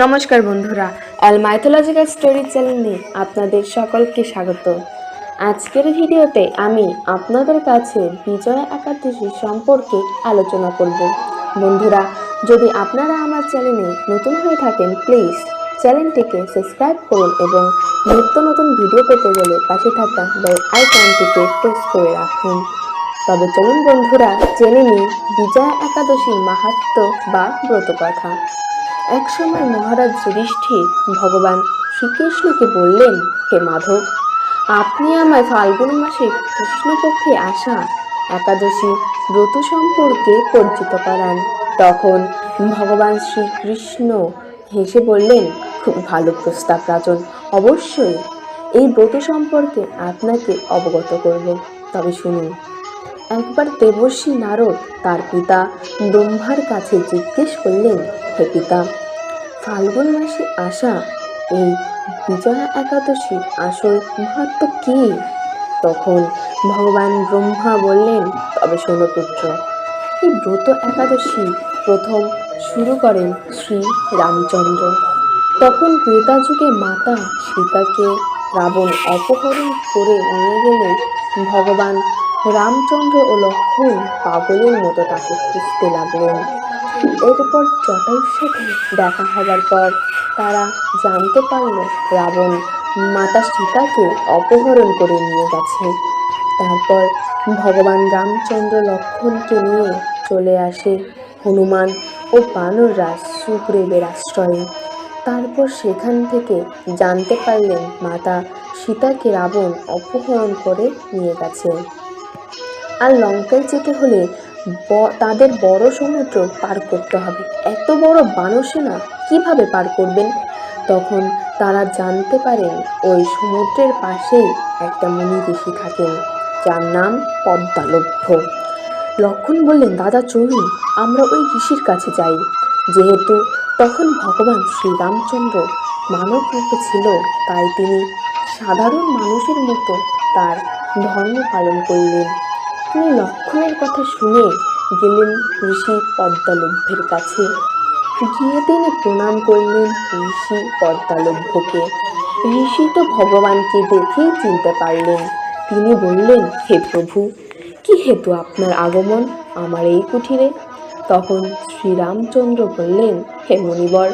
নমস্কার বন্ধুরা, all mythological story চ্যানেলে আপনাদের সকলকে স্বাগত। আজকের ভিডিওতে আমি আপনাদের কাছে বিজয়া একাদশী সম্পর্কে আলোচনা করব। বন্ধুরা, যদি আপনারা আমার চ্যানেলে নতুন হয়ে থাকেন, প্লিজ চ্যানেলটিকে সাবস্ক্রাইব করুন এবং নিত্য নতুন ভিডিও পেতে গেলে পাশে থাকা বেল আইকনটিকে প্রেস করে রাখুন। তবে চলুন বন্ধুরা, জেনে নিই বিজয়া একাদশীর মাহাত্ম্য বা ব্রতকথা। একসময় মহারাজ যুধিষ্ঠির ভগবান শ্রীকৃষ্ণকে বললেন, হে মাধব, আপনি আমায় ফাল্গুন মাসে কৃষ্ণপক্ষে আসা একাদশী ব্রত সম্পর্কে পরিচিত করান। তখন ভগবান শ্রীকৃষ্ণ হেসে বললেন, খুব ভালো প্রস্তাব রাজন, অবশ্যই এই ব্রত সম্পর্কে আপনাকে অবগত করব। তবে শুনুন। একবার দেবর্ষি নারদ তার পিতা ব্রহ্মার কাছে জিজ্ঞেস করলেন, হে পিতা, ফাল্গুন মাসে আসা এই বিজয়া একাদশীর আসল মাহাত্ম্য কি? তখন ভগবান ব্রহ্মা বললেন, তবে শোনো পুত্র, এই ব্রত একাদশী প্রথম শুরু করেন শ্রী রামচন্দ্র। তখন ত্রেতা যুগে মাতা সীতাকে রাবণ অপহরণ করে নিয়ে গেলে ভগবান রামচন্দ্র ও লক্ষ্মণ পাগলের মতো তাকে খুঁজতে লাগলেন। এরপর জটায়ুর সাথে দেখা হবার পর তারা জানতে পারল রাবণ মাতা সীতাকে অপহরণ করে নিয়ে গেছে। তারপর ভগবান রামচন্দ্র লক্ষ্মণকে নিয়ে চলে আসে হনুমান ও বানররাজ সুগ্রীবের আশ্রয়ে। তারপর সেখান থেকে জানতে পারলেন মাতা সীতাকে রাবণ অপহরণ করে নিয়ে গেছে। আর লঙ্কায় যেতে হলে তাদের বড় সমুদ্র পার করতে হবে। এত বড় বানর সেনা কিভাবে পার করবেন? তখন তারা জানতে পারেন ওই সমুদ্রের পাশেই একটা মুনি ঋষি থাকেন, যার নাম পদ্মালভ্য। লক্ষ্মণ বললেন, দাদা চলুন, আমরা ওই ঋষির কাছে যাই। যেহেতু তখন ভগবান শ্রীরামচন্দ্র মানব রূপে ছিল, তাই তিনি সাধারণ মানুষের মতো তার ধর্ম পালন করলেন। তিনি লক্ষ্মণের কথা শুনে গেলেন ঋষি পদ্মালভ্যের কাছে। গিয়ে তিনি প্রণাম করলেন ঋষি পদ্মালভ্যকে। ঋষি তো ভগবানকে দেখেই চিনতে পারলেন। তিনি বললেন, হে প্রভু, কি হেতু আপনার আগমন আমার এই কুঠিরে? তখন শ্রীরামচন্দ্র বললেন, হে মণিবর,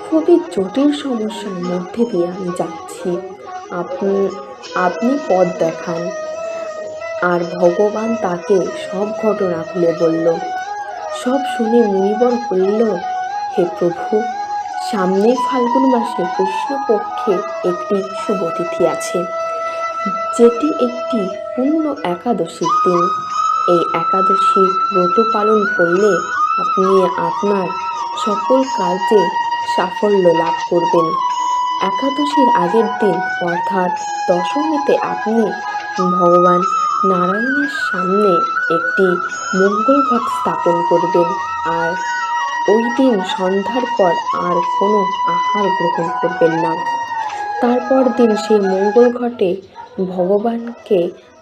খুবই জটিল সমস্যার মধ্যে দিয়ে আমি যাচ্ছি, আপনি পথ দেখান। আর ভগবান তাকে সব ঘটনা খুলে বলল। সব শুনে মুনিবর বলল, হে প্রভু, সামনে ফাল্গুন মাসে কৃষ্ণপক্ষে একটি শুভ তিথি আছে, যেটি একটি পূর্ণ একাদশীর দিন। এই একাদশীর ব্রত পালন করলে আপনি আপনার সকল কার্যে সাফল্য লাভ করবেন। একাদশীর আগের দিন অর্থাৎ দশমীতে আপনি ভগবান নারায়ণের সামনে একটি মঙ্গল ঘট স্থাপন করবেন। আর ওই দিন সন্ধ্যার পর আর কোনো আহার গ্রহণ করবেন না। তারপর দিন সেই মঙ্গল ঘটে ভগবানকে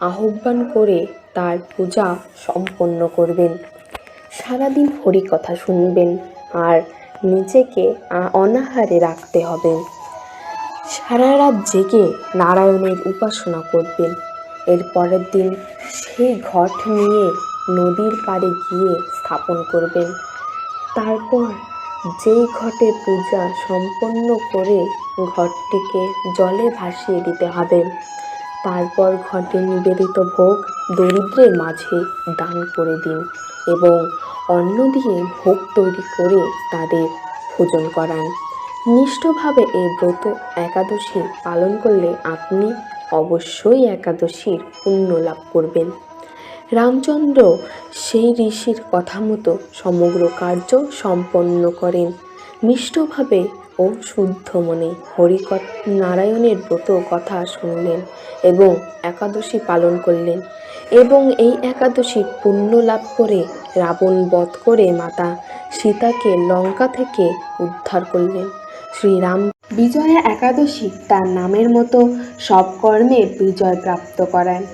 আহ্বান করে তার পূজা সম্পন্ন করবেন। সারাদিন হরি কথা শুনবেন আর নিজেকে অনাহারে রাখতে হবে। সারা রাত জেগে নারায়ণের উপাসনা করবেন। এর পরের দিন সেই ঘট নিয়ে নদীর পাড়ে গিয়ে স্থাপন করবেন। তারপর যেই ঘটে পূজা সম্পন্ন করে ঘটটিকে জলে ভাসিয়ে দিতে হবে। তারপর ঘটে নিবেদিত ভোগ দরিদ্রের মাঝে দান করে দিন এবং অন্ন দিয়ে ভোগ তৈরি করে তাদের ভোজন করান। নিষ্ঠভাবে এই ব্রত একাদশী পালন করলে আপনি অবশ্যই একাদশীর পুণ্য লাভ করবেন। রামচন্দ্র সেই ঋষির কথা মতো সমগ্র কার্য সম্পন্ন করেন। নিষ্ঠভাবে ও শুদ্ধ মনে নারায়ণের ব্রত কথা শুনলেন এবং একাদশী পালন করলেন এবং এই একাদশীর পুণ্য লাভ করে রাবণ বধ করে মাতা সীতাকে লঙ্কা থেকে উদ্ধার করলেন। শ্রীরাম বিজয়া একাদশী তার নামের মতো সব কর্মে বিজয় প্রাপ্ত করায়।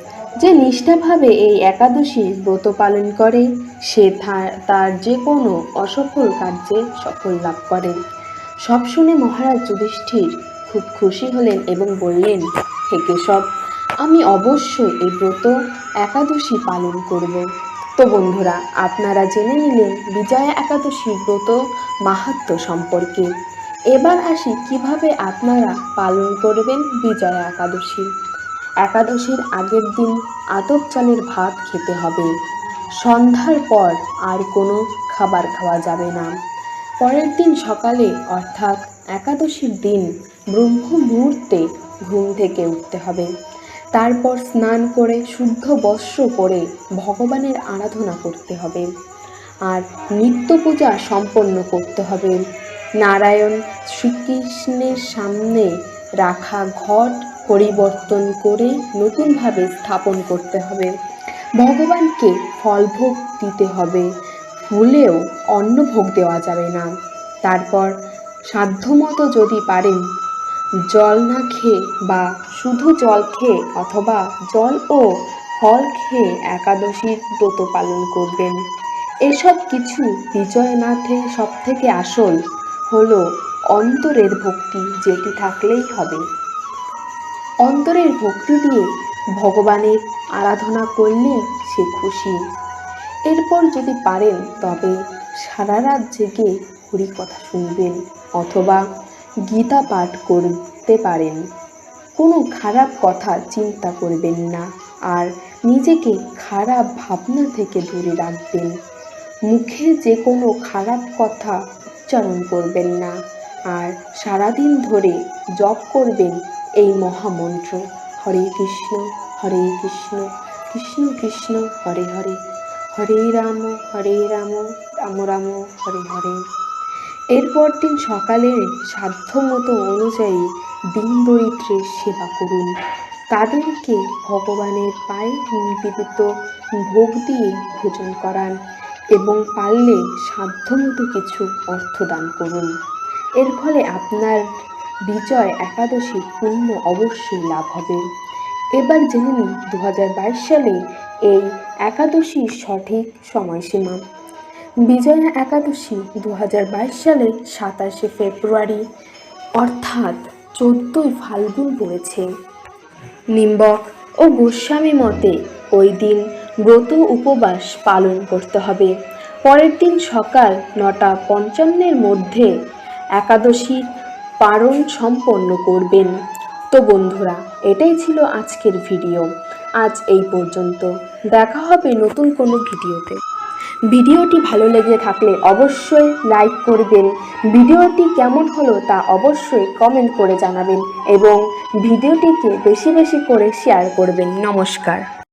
যে নিষ্ঠাভাবে এই একাদশীর ব্রত পালন করে সে তার যে কোনো অসফল কার্যে সফল লাভ করে। সব শুনে মহারাজ যুধিষ্ঠির খুব খুশি হলেন এবং বললেন, হে কেশব, আমি অবশ্যই এই ব্রত একাদশী পালন করব। তো বন্ধুরা, আপনারা জেনে নিলেন বিজয়া একাদশী ব্রত মাহাত্ম্য সম্পর্কে। এবার আসি কিভাবে আপনারা পালন করবেন বিজয়া একাদশী। একাদশীর আগের দিন আতপ চালের ভাত খেতে হবে। সন্ধ্যার পর আর কোনো খাবার খাওয়া যাবে না। পরের দিন সকালে অর্থাৎ একাদশীর দিন ব্রহ্ম মুহূর্তে ঘুম থেকে উঠতে হবে। তারপর স্নান করে শুদ্ধ বস্ত্র পরে ভগবানের আরাধনা করতে হবে আর নিত্য পূজা সম্পন্ন করতে হবে। নারায়ণ শ্রীকৃষ্ণের সামনে রাখা ঘট পরিবর্তন করে নতুনভাবে স্থাপন করতে হবে। ভগবানকে ফলভোগ দিতে হবে, ফুলেও অন্নভোগ দেওয়া যাবে না। তারপর সাধ্যমতো যদি পারেন জল না খেয়ে বা শুধু জল খেয়ে অথবা জল ও ফল খেয়ে একাদশীর ব্রত পালন করবেন। এসব কিছু বিজয়নাথের সবথেকে আসল হলো অন্তরের ভক্তি, যেটি থাকলেই হবে। অন্তরের ভক্তি দিয়ে ভগবানের আরাধনা করলে সে খুশি। এরপর যদি পারেন তবে সারা রাত জেগে হরিকথা শুনবেন অথবা গীতা পাঠ করতে পারেন। কোনো খারাপ কথা চিন্তা করবেন না আর নিজেকে খারাপ ভাবনা থেকে দূরে রাখবেন। মুখে যে কোনো খারাপ কথা উচ্চারণ করবেন না আর সারাদিন ধরে জপ করবেন এই মহামন্ত্র, হরে কৃষ্ণ কৃষ্ণ কৃষ্ণ হরে হরে, হরে রাম রাম রাম হরে হরে। এরপর দিন সকালে সাধ্যমতো অনুযায়ী দিন দরিদ্রের সেবা করুন। তাদেরকে ভগবানের পায়ে নিবেদিত ভোগ দিয়ে ভোজন করান এবং পারলে সাধ্যমতো কিছু অর্থ দান করুন। এর ফলে আপনার বিজয় একাদশীর পুণ্য অবশ্যই লাভ হবে। এবার জেনে নিন 2022 সালে এই একাদশীর সঠিক সময়সীমা। বিজয়া একাদশী 2022 সালের 27শে ফেব্রুয়ারি অর্থাৎ 14ই ফাল্গুন পড়েছে। নিম্বক ও গোস্বামী মতে ওই দিন ব্রত উপবাস পালন করতে হবে। পরের দিন সকাল 9:55 মধ্যে একাদশীর পারণ সম্পন্ন করবেন। তো বন্ধুরা, এটাই ছিল আজকের ভিডিও। আজ এই পর্যন্ত, দেখা হবে নতুন কোনো ভিডিওতে। ভিডিওটি ভালো লেগে থাকলে অবশ্যই লাইক করবেন। ভিডিওটি কেমন হলো তা অবশ্যই কমেন্ট করে জানাবেন এবং ভিডিওটিকে বেশি বেশি করে শেয়ার করবেন। নমস্কার।